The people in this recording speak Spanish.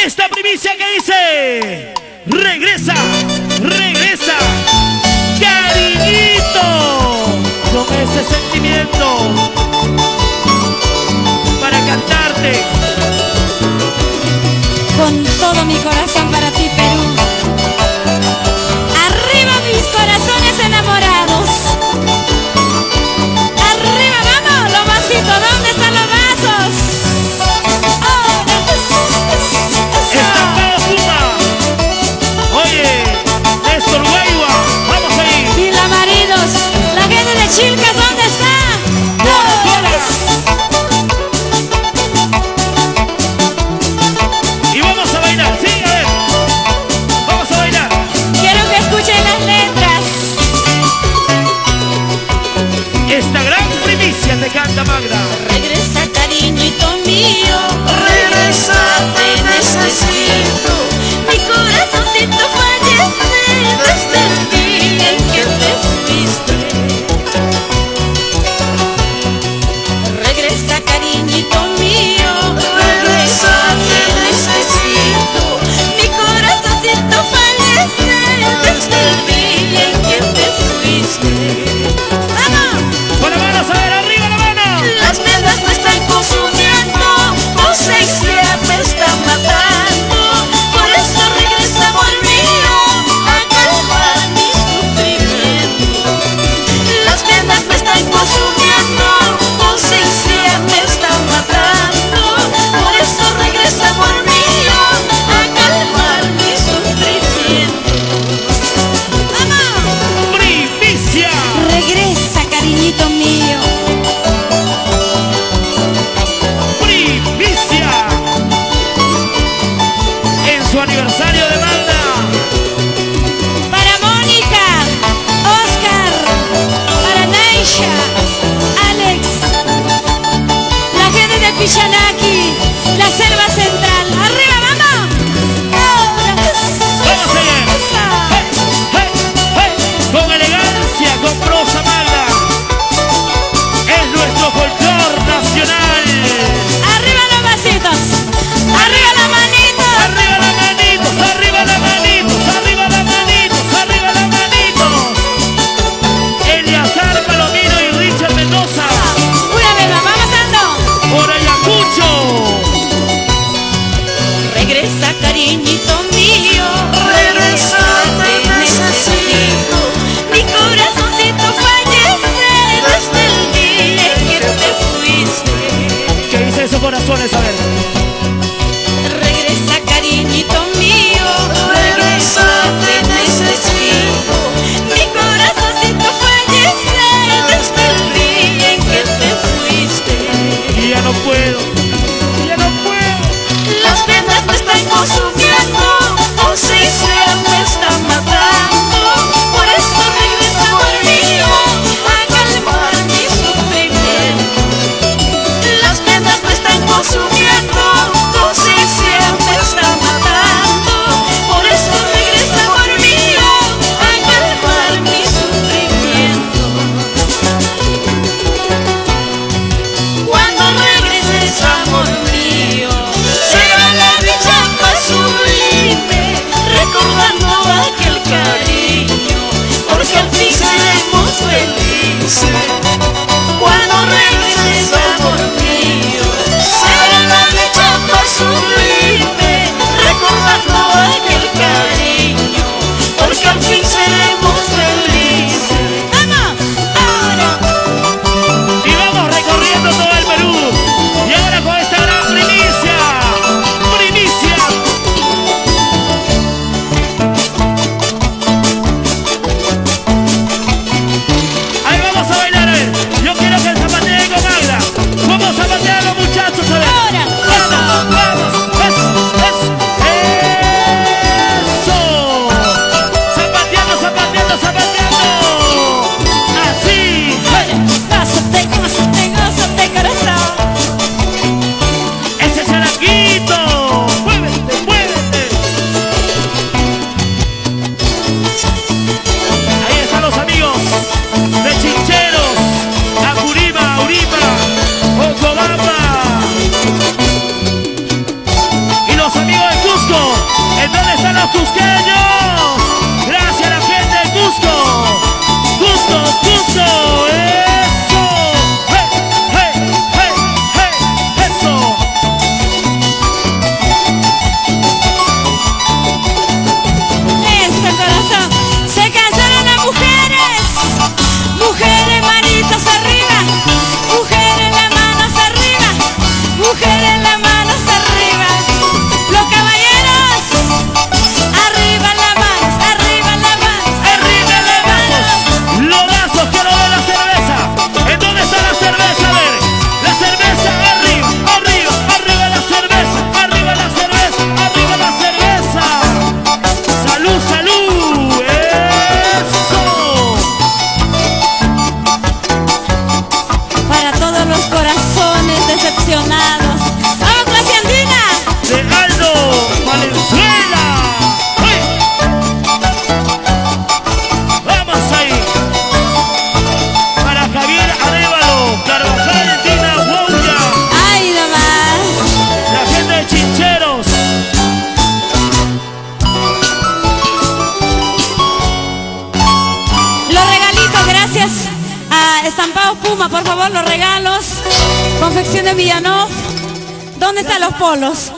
esta primicia que dice: regresa, regresa, cariñito, con ese sentimiento para cantarte con todo mi corazón para ti, Perú. Arriba mis corazones enamorados. Arriba, vamos, los vasitos, ¿dónde están los vasos? Oh, Estampado Puma. Oye, Néstor Guayua, vamos ahí. Vila Marinos, la gente de Chilcas, ¿dónde está? Cola, cola. Y vamos a bailar, sí, a ver. Vamos a bailar. Quiero que escuchen las letras. Esta gran primicia te canta Magda. Regresa, cariñito mío, Regresa, te necesito. mi corazoncito fallece desde el día en que te fuiste. Regresa, cariñito mío, Regresa, te necesito. mi corazoncito fallece desde el día en que te fuiste. ¡Vamos! Con la mano, a ver, arriba la mano. Las penas me están consumiendo, ausencia me está matando. Por eso regresa, amor mío, a calmar mi sufrimiento. Las penas me están consumiendo, ausencia me está matando. Por eso regresa, amor mío, a calmar mi sufrimiento. ¡Vamos! Primicia. Regresa, cariñito mío. Primicia. En su aniversario de Magda. Para Mónica, Oscar, para Naisha, Alex, la gente de Pichanaki, la selva central. ¡Arriba, vamos! Vamos allá. Hey, hey, hey. Con elegancia, con prosa Magda. Es nuestro folclor nacional. ¡Arriba los vasitos! ¡Arriba las manitos! Arriba las manitos, arriba las manitos, arriba las manitos, arriba las manitos. Eliazar Palomino y Richard Mendoza. ¡Una vez más! ¡Vamos, Ando! Por Ayacucho. Regresa, cariñito mío. Regresa, te necesito. Mi corazoncito fallece desde el día en que te fuiste. ¿Qué dice esos corazones? A ver. Regresa, cariñito mío. Regresa, te necesito. Mi corazoncito fallece desde el día en que te fuiste. Y ya no puedo, ya no puedo. Las penas me están consumiendo, ausencia me está matando. Por eso regresa, amor mío, a calmar mi sufrimiento. Las penas me están consumiendo, ausencia me está matando. Por eso regresa, amor mío, a calmar mi sufrimiento. Cuando regreses, amor mío, será la dicha más sublime, recordando aquel cariño, porque al fin seremos felices. Cuando regreses, amor mío, será la dicha más sublime, recordando aquel cariño, porque al fin seremos felices. ¡Vamos! ¡Ahora! Y vamos recorriendo todo el Perú. Y ahora con esta gran primicia. Primicia. Ahí vamos a bailar, a ver. Yo quiero que el zapateen con Magda. Vamos a zapatear a los muchachos, a ver. ¡Ahora! Vamos, vamos, eso, eso. los cusqueños. Gracias a la gente de Cusco. Cusco, Cusco. Eso. Hey, hey, hey, hey. Eso. Eso, corazón. Se cansaron las mujeres. Mujeres, manitos arriba. Mujeres, las manos arriba. Mujeres, las manos arriba. Los caballeros. Arriba las manos, arriba las manos, arriba las manos. Lodazos, quiero ver la cerveza. ¿En dónde está la cerveza? A ver, la cerveza arriba, arriba, arriba la cerveza, arriba la cerveza, arriba la cerveza. Salud, salud, eso. Para todos los corazones decepcionados. ¡Vamos, clase andina! De Aldo Valenzuela. ¡Ay! Vamos ahí. Para Javier Arévalo, Carvajal, Dina Wouya, ¡Ay, nomás! la gente de Chincheros. Los regalitos, gracias a Estampado Puma, por favor, los regalos. Confecciones Villanov. ¿Dónde están los polos?